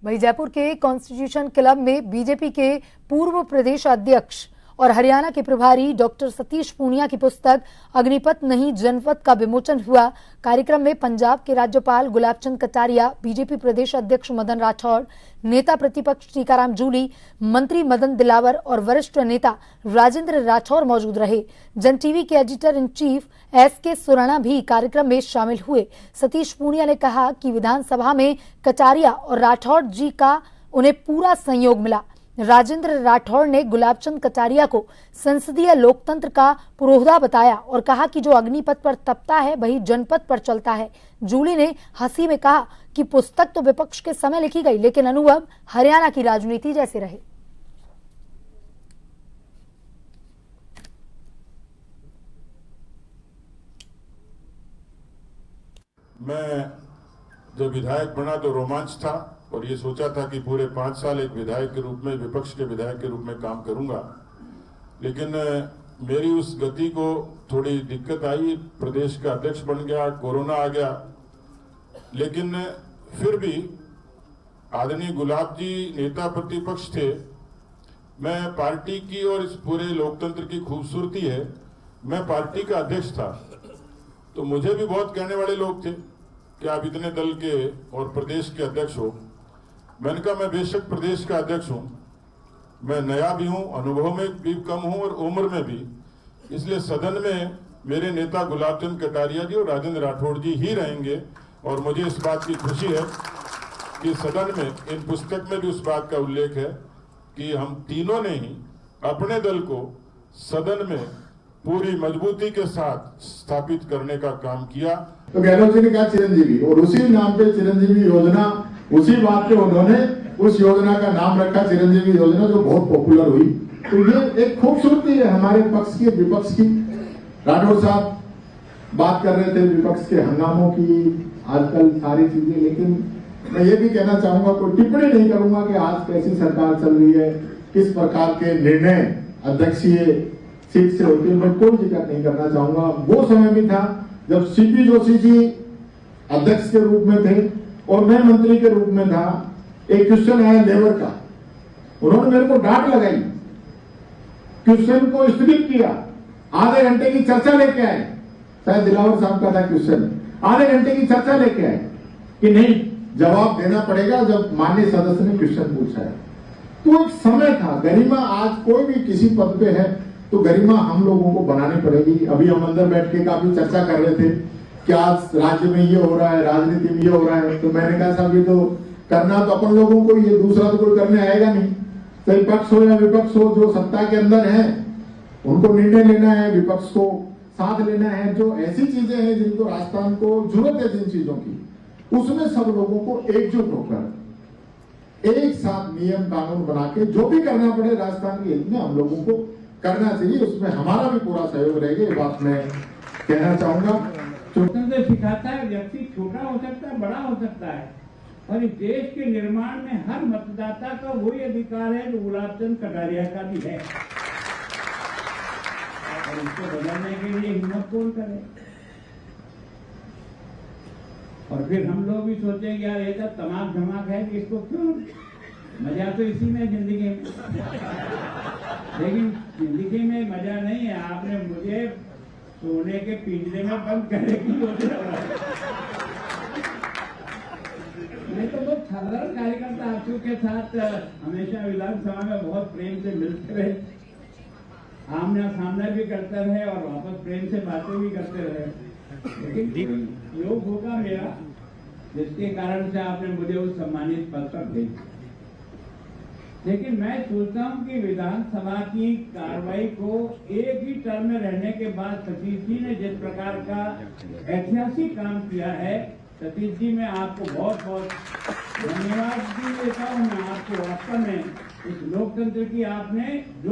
वहीं जयपुर के constitution club में बीजेपी के पूर्व प्रदेश अध्यक्ष और हरियाणा के प्रभारी डॉक्टर सतीश पूनिया की पुस्तक अग्निपथ नहीं जनपथ का विमोचन हुआ। कार्यक्रम में पंजाब के राज्यपाल गुलाब चंद कटारिया, बीजेपी प्रदेश अध्यक्ष मदन राठौड़, नेता प्रतिपक्ष टीकाराम जूली, मंत्री मदन दिलावर और वरिष्ठ नेता राजेंद्र राठौड़ मौजूद रहे। जन टीवी के editor in chief SK Surana भी कार्यक्रम में शामिल हुए। सतीश पूनिया ने कहा कि विधानसभा में कटारिया और राठौड़ जी का उन्हें पूरा सहयोग मिला। राजेंद्र राठौड़ ने गुलाब चंद कटारिया को संसदीय लोकतंत्र का पुरोधा बताया और कहा कि जो अग्निपथ पर तपता है वही जनपथ पर चलता है। जूली ने हंसी में कहा कि पुस्तक तो विपक्ष के समय लिखी गई, लेकिन अनुभव हरियाणा की राजनीति जैसे रहे। मैं जब विधायक बना तो रोमांच था और ये सोचा था कि पूरे 5 साल एक विधायक के रूप में, विपक्ष के विधायक के रूप में काम करूंगा, लेकिन मेरी उस गति को थोड़ी दिक्कत आई। प्रदेश का अध्यक्ष बन गया, कोरोना आ गया, लेकिन फिर भी आदरणीय गुलाब जी नेता प्रतिपक्ष थे। मैं पार्टी की और इस पूरे लोकतंत्र की खूबसूरती है, मैं पार्टी का अध्यक्ष था, तो मुझे भी बहुत कहने वाले लोग थे कि आप इतने दल के और प्रदेश के अध्यक्ष हो। मैंने कहा मैं बेशक प्रदेश का अध्यक्ष हूं, मैं नया भी हूं, अनुभव में भी कम हूं और उम्र में भी, इसलिए सदन में मेरे नेता गुलाब चंद कटारिया जी और राजेंद्र राठौड़ जी ही रहेंगे। और मुझे इस बात की खुशी है कि सदन में इन पुस्तक में भी उस बात का उल्लेख है कि हम तीनों ने ही अपने दल को सदन में पूरी मजबूती के साथ स्थापित करने का काम किया। तो गहलोत जी ने कहा चिरंजीवी, और उसी नाम पे चिरंजीवी योजना, उसी बात पे उन्होंने उस योजना का नाम रखा चिरंजीवी योजना, जो बहुत पॉपुलर हुई। तो ये एक खूबसूरती है हमारे पक्ष की, विपक्ष की। राठौड़ साहब बात कर रहे थे विपक्ष के हंगामों की, आजकल सारी चीजें, लेकिन मैं ये भी कहना चाहूंगा, कोई टिप्पणी नहीं करूंगा कि आज कैसी सरकार चल रही है, किस प्रकार के निर्णय अध्यक्षीय सीट से होती है, मैं कोई जिक्र नहीं करना चाहूंगा। वो समय भी था जब CP जोशी जी अध्यक्ष के रूप में थे और मैं मंत्री के रूप में था। एक क्वेश्चन आया लेबर का, उन्होंने मेरे को डांट लगाई, क्वेश्चन को स्थगित किया, आधे घंटे की चर्चा लेके आए, शायद दिलावर साहब का था क्वेश्चन, आधे घंटे की चर्चा लेके आए कि नहीं जवाब देना पड़ेगा जब माननीय सदस्य ने क्वेश्चन पूछा है। तो एक समय था, गरिमा आज कोई भी किसी पद पे है तो गरिमा हम लोगों को बनानी पड़ेगी। अभी हम अंदर बैठ के काफी चर्चा कर रहे थे कि आज राज्य में ये हो रहा है, राजनीति में ये हो रहा है, तो मैंने कहा साहब ये तो करना तो अपन लोगों को, ये दूसरा तो कोई करने आएगा नहीं। चाहे पक्ष हो या विपक्ष हो, जो सत्ता के अंदर है उनको निर्णय लेना है, विपक्ष को साथ लेना है। जो ऐसी चीजें हैं जिनको राजस्थान को जरूरत है, जिन चीजों की, उसमें सब लोगों को एकजुट होकर एक साथ नियम कानून बना के जो भी करना पड़े राजस्थान के हित में हम लोगों को करना चाहिए। उसमें हमारा भी पूरा सहयोग रहेगा, ये बात मैं कहना चाहूंगा। स्वतंत्र सिखाता है, व्यक्ति छोटा हो सकता है, बड़ा हो सकता है, और इस देश के निर्माण में हर मतदाता का वही अधिकार है जो गुलाब चंद कटारिया का भी है, और इसको बदलने के लिए हिम्मत कौन करे। और फिर हम लोग भी सोचेंगे यार ये सब तमाक धमाक है कि इसको क्यों, मजा तो इसी में जिंदगी में, लेकिन जिंदगी में मजा नहीं है। आपने मुझे सोने के पिंजरे में बंद करने की योजना बनाई। मैं तो बहुत साधारण कार्यकर्ता आपके के साथ हमेशा विधानसभा में बहुत प्रेम से मिलते रहे, आमना सामना भी करते रहे और वापस प्रेम से बातें भी करते रहे। लेकिन योग होगा मेरा, जिसके कारण से आपने मुझे उस सम्मानित पद पर भेजा। लेकिन मैं सोचता हूं कि विधानसभा की कार्रवाई को एक ही टर्म में रहने के बाद सतीश जी ने जिस प्रकार का ऐतिहासिक काम किया है, सतीश जी मैं आपको बहुत बहुत धन्यवाद भी देता हूं। मैं आपको वास्तव में इस लोकतंत्र की आपने जो